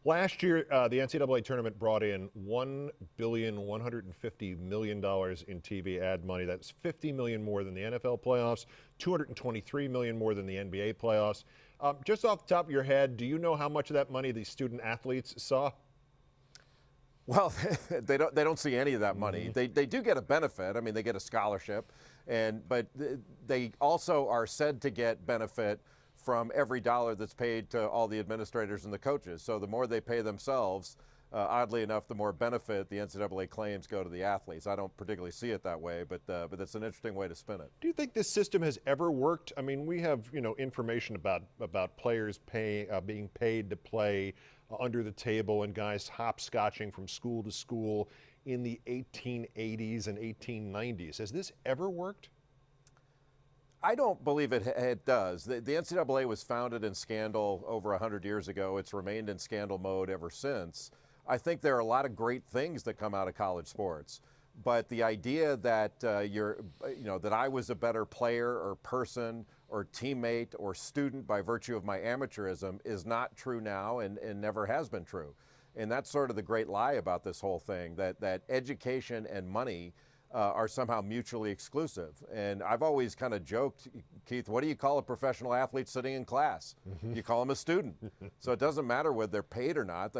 Last year, the NCAA tournament brought in $1,150,000,000 in TV ad money. That's $50 million more than the NFL playoffs, $223 million more than the NBA playoffs. Just off the top of your head, do you know how much of that money the student athletes saw? Well, they don't see any of that money. They do get a benefit. I mean, they get a scholarship, but they also are said to get benefit from every dollar that's paid to all the administrators and the coaches. So the more they pay themselves, oddly enough, the more benefit the NCAA claims go to the athletes. I don't particularly see it that way, but that's an interesting way to spin it. Do you think this system has ever worked? I mean, we have information about players being paid to play under the table and guys hopscotching from school to school in the 1880s and 1890s. Has this ever worked? I don't believe it does. The NCAA was founded in scandal over 100 years ago. It's remained in scandal mode ever since. I think there are a lot of great things that come out of college sports, but the idea that that I was a better player or person or teammate or student by virtue of my amateurism is not true now and never has been true. And that's sort of the great lie about this whole thing, that education and money are somehow mutually exclusive. And I've always kind of joked, Keith, what do you call a professional athlete sitting in class? You call them a student. So it doesn't matter whether they're paid or not.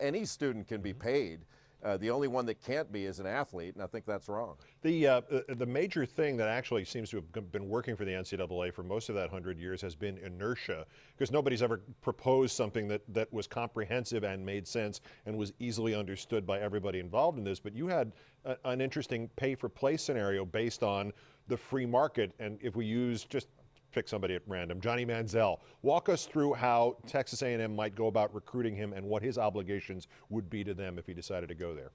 Any student can be paid. The only one that can't be is an athlete, and I think that's wrong. The major thing that actually seems to have been working for the NCAA for most of that 100 years has been inertia, because nobody's ever proposed something that was comprehensive and made sense and was easily understood by everybody involved in this. But you had an interesting pay-for-play scenario based on the free market, and if we use just pick somebody at random, Johnny Manziel. Walk us through how Texas A&M might go about recruiting him and what his obligations would be to them if he decided to go there.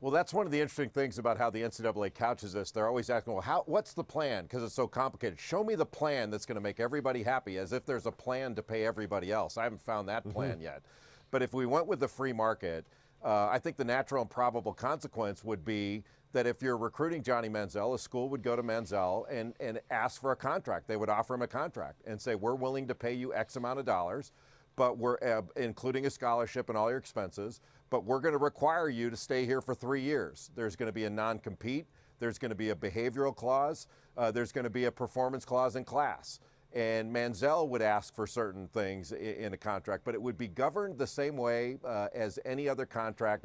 Well, that's one of the interesting things about how the NCAA couches this. They're always asking, well, what's the plan? Because it's so complicated. Show me the plan that's going to make everybody happy, as if there's a plan to pay everybody else. I haven't found that plan yet. But if we went with the free market, I think the natural and probable consequence would be that if you're recruiting Johnny Manziel, a school would go to Manziel and ask for a contract. They would offer him a contract and say, we're willing to pay you X amount of dollars, but we're including a scholarship and all your expenses, but we're going to require you to stay here for 3 years. There's going to be a non-compete. There's going to be a behavioral clause. There's going to be a performance clause in class. And Manziel would ask for certain things in a contract, but it would be governed the same way as any other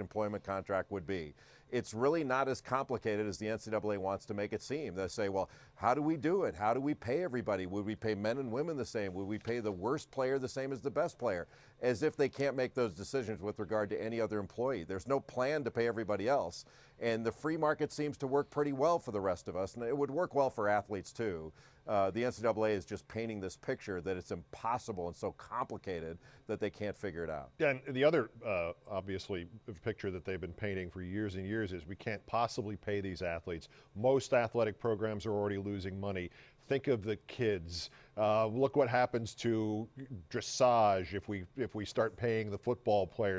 employment contract would be. It's really not as complicated as the NCAA wants to make it seem. They say, well, how do we do it? How do we pay everybody? Would we pay men and women the same? Would we pay the worst player the same as the best player? As if they can't make those decisions with regard to any other employee. There's no plan to pay everybody else. And the free market seems to work pretty well for the rest of us, and it would work well for athletes too. The NCAA is just painting this picture that it's impossible and so complicated that they can't figure it out. And the other, obviously, picture that they've been painting for years and years is we can't possibly pay these athletes. Most athletic programs are already losing money. Think of the kids. Look what happens to dressage if we start paying the football players.